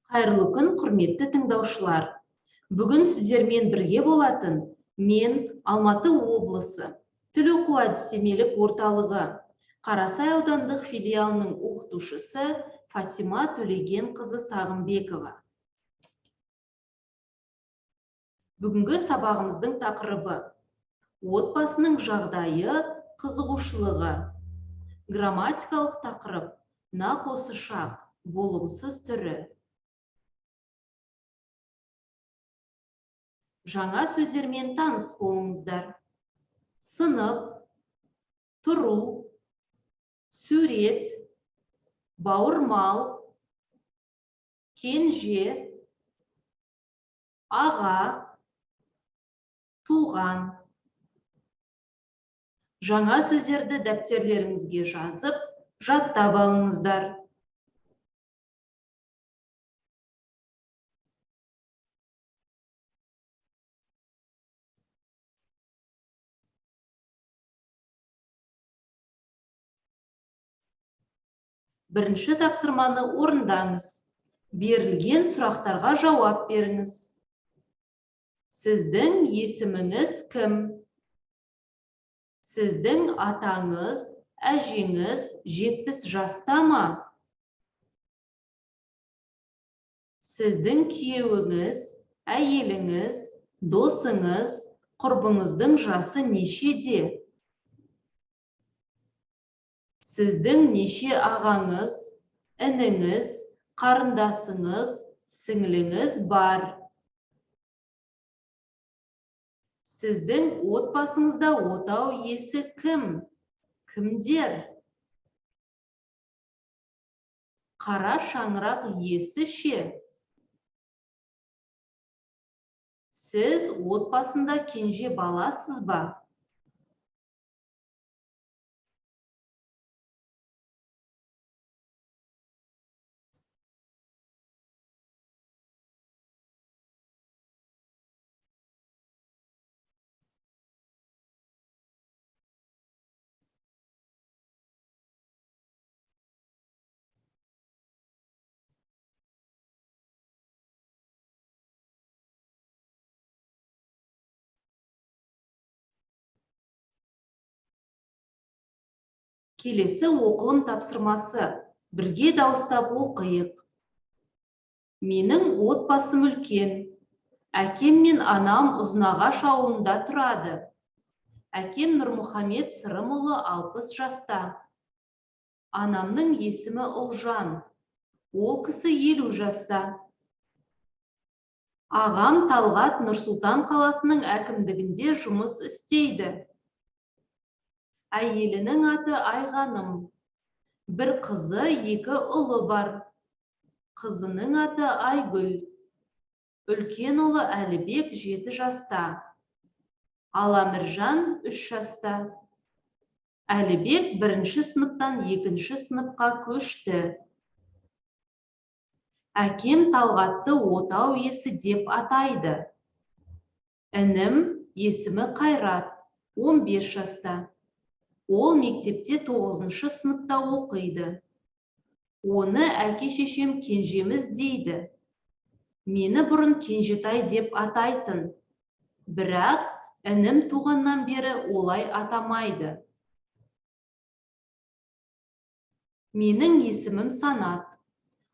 Қайырлы күн, құрметті тыңдаушылар. Бүгін сіздермен бірге болатын мен Алматы облысы тіл оқу әдістемелік орталығы Қарасай аудандық филиалының оқытушысы Фатима Төлегенқызы Сағымбекова. Бүгінгі сабағымыздың тақырыбы отбасының жағдайы, қызығушылығы. Грамматикалық тақырып нақ осы шақ, болымсыз түрі. Жаңа сөздермен таныс болыңыздар. Сынып, тұру, сурет, бауырмал, кенже, аға, туған. Жаңа сөздерді дәптерлеріңізге жазып, жаттап алыңыздар. Бірінші тапсырманы орындаңыз. Берілген сұрақтарға жауап беріңіз. Сіздің есіміңіз кім? Сіздің атаңыз, әжеңіз 70 жаста ма? Сіздің күйеуіңіз, әйеліңіз, досыңыз, құрбыңыздың жасы нешеде? Сіздің неше ағаңыз, ініңіз, қарындасыңыз, сіңліңіз бар? Сіздің отбасыңызда отау иесі кім? Кімдер? Қара шаңырақ иесі ше? Сіз отбасында кенже баласыз ба? Келесі оқылым тапсырмасы. Бірге дауыстап оқиық. Менің отбасым үлкен. Әкем мен анам Ұзынағаш ауылында тұрады. Әкем Нұрмұхамед Сырымұлы 60 жаста. Анамның есімі Ұлжан. Ол кісі 50 жаста. Ағам Талғат Нұрсұлтан қаласының әкімдігінде жұмыс істейді. Әйелінің аты Айғаным. Бір қызы, 2 ұлы бар. Қызының аты Айгүл. Үлкен ұлы Әлібек 7 жаста. Аламіржан 3 жаста. Әлібек 1-ші сыныптан 2-ші сыныпқа көшті. Әкем Талғатты отау иесі деп атайды. Інім есімі Қайрат, 15 жаста. Ол мектепте 9-шы сыныпта оқиды. Оны әке-шешем кенжеміз дейді. Мені бұрын Кенжетай деп атайтын. Бірақ інім туғаннан бері олай атамайды. Менің есімім Санат.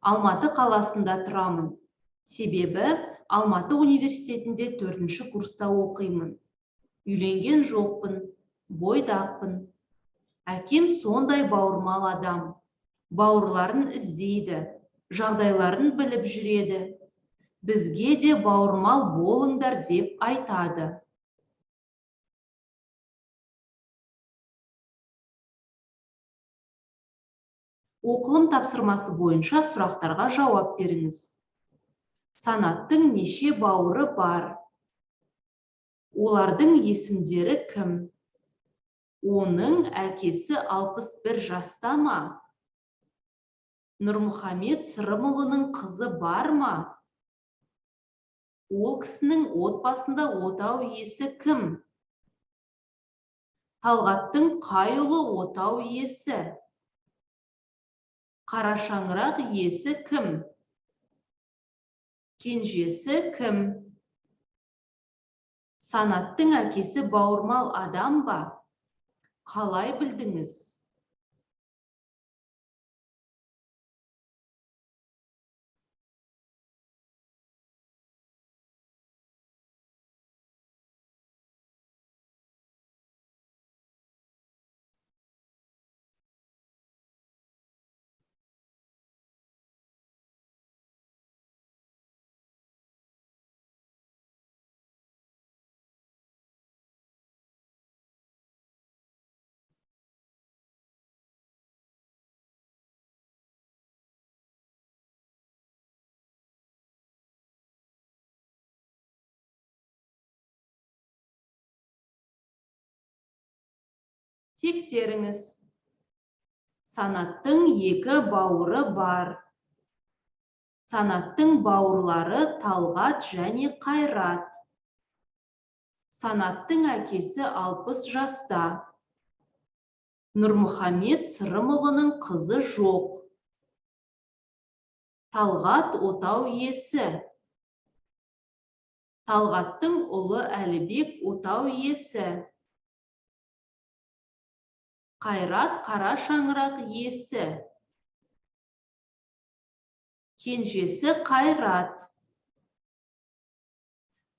Алматы қаласында тұрамын. Себебі Алматы университетінде 4-ші курста оқимын. Үйленген жоқпын, бойдақпын. Әкем сондай бауырмал адам. Бауырларын іздейді, жағдайларын біліп жүреді. Бізге де бауырмал болыңдар деп айтады. Оқылым тапсырмасы бойынша сұрақтарға жауап беріңіз. Санаттың неше бауыры бар? Олардың есімдері кім? Оның әкесі 61 жаста ма? Нұрмұхамед Сырымұлының қызы бар ма? Ол кісінің отбасында отау иесі кім? Талғаттың қай ұлы отау иесі? Қара шаңырақ иесі кім? Кенжесі кім? Санаттың әкесі бауырмал адам ба? Қалай білдіңіз? Тексеріңіз. Санаттың екі бауыры бар. Санаттың бауырлары Талғат және Қайрат. Санаттың әкесі 60 жаста. Нұрмұхамед Сырымұлының қызы жоқ. Талғат отау иесі. Талғаттың ұлы Әлібек отау иесі. Қайрат қара шаңырақ иесі. Кенжесі Қайрат.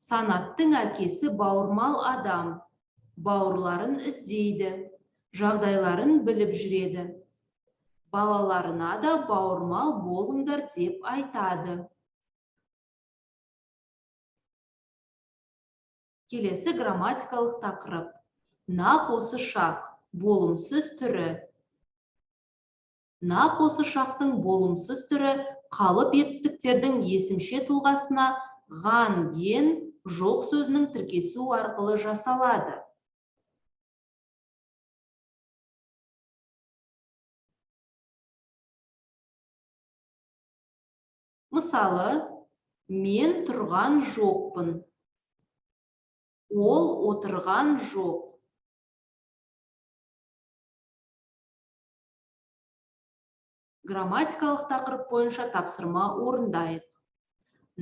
Санаттың әкесі бауырмал адам. Бауырларын іздейді. Жағдайларын біліп жүреді. Балаларына да бауырмал болыңдар деп айтады. Келесі грамматикалық тақырып. Нақ осы шақ. Болымсыз түрі. Нақ осы шақтың болымсыз түрі қалып етістіктердің есімше тұлғасына ған, ген, жоқ сөзінің тіркесу арқылы жасалады. Мысалы, мен тұрған жоқпын. Ол отырған жоқ. Грамматикалық тақырып бойынша тапсырма орындайық.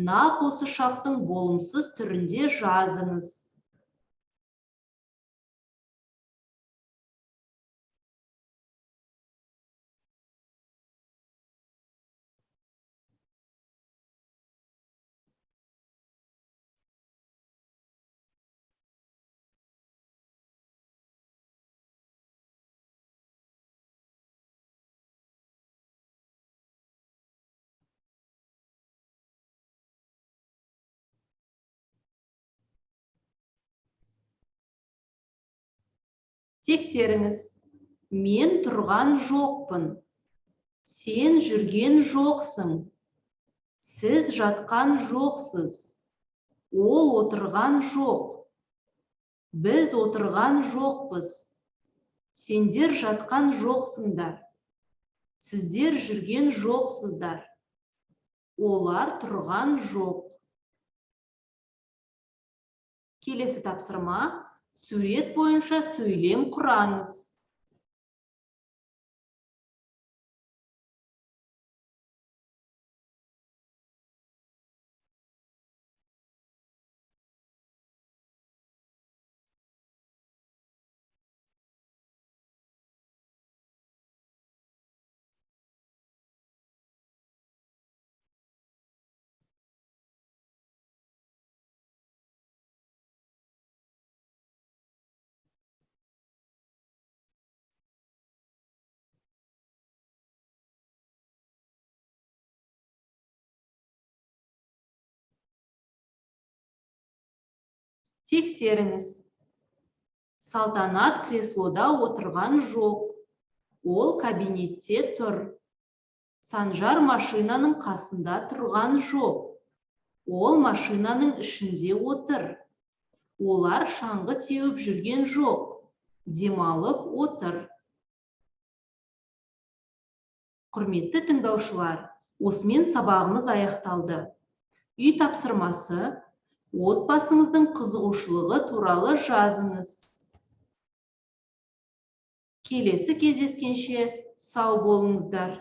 Нақ осы шақтың болымсыз түрінде жазыңыз. Тексеріңіз. Мен тұрған жоқпын. Сен жүрген жоқсың. Сіз жатқан жоқсыз. Ол отырған жоқ. Біз отырған жоқпыз. Сендер жатқан жоқсыңдар. Сіздер жүрген жоқсыздар. Олар тұрған жоқ. Келесі тапсырма. Сурет бойынша сөйлем құраңыз. Тексеріңіз. Салтанат креслода отырған жоқ. Ол кабинетте тұр. Санжар машинаның қасында тұрған жоқ. Ол машинаның ішінде отыр. Олар шаңғы теуіп жүрген жоқ. Демалып отыр. Құрметті тыңдаушылар, осымен сабағымыз аяқталды. Үй тапсырмасы. Отбасыңыздың қызығушылығы туралы жазыңыз. Келесі кездескенше сау болыңыздар.